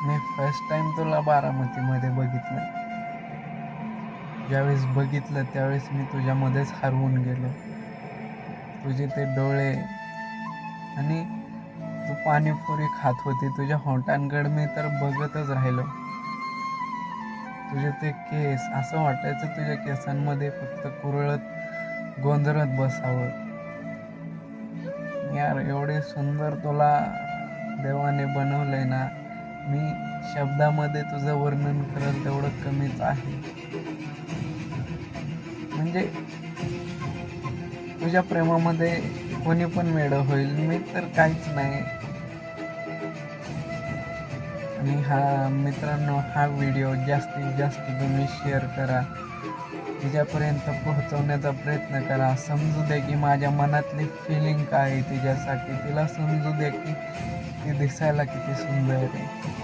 मी first time तुला बारामतीमध्ये बघितलं. ज्यावेळेस बघितलं त्यावेळेस मी तुझ्यामध्येच हरवून गेलो. तुझे ते डोळे आणि तू पाणीपुरी खात होती तुझ्या होटांकडे मी तर बघतच राहिलो. तुझे ते केस असं वाटायचं तुझ्या केसांमध्ये फक्त कुरळत गोंधळत बसावं. यार एवढे सुंदर तुला देवाने बनवलंय ना, मी शब्दामध्ये तुझं वर्णन करेल तेवढं कमीच आहे. म्हणजे तुझ्या प्रेमामध्ये कोणी पण वेडं होईल, मी तर काहीच नाही. आणि मित्रांनो, हा व्हिडिओ जास्तीत जास्त तुम्ही शेअर करा, तिच्यापर्यंत पोहोचवण्याचा प्रयत्न करा. समजू दे की माझ्या मनातली फिलिंग काय आहे तिच्यासाठी, तिला समजू दे की ती दिसायला किती सुंदर आहे.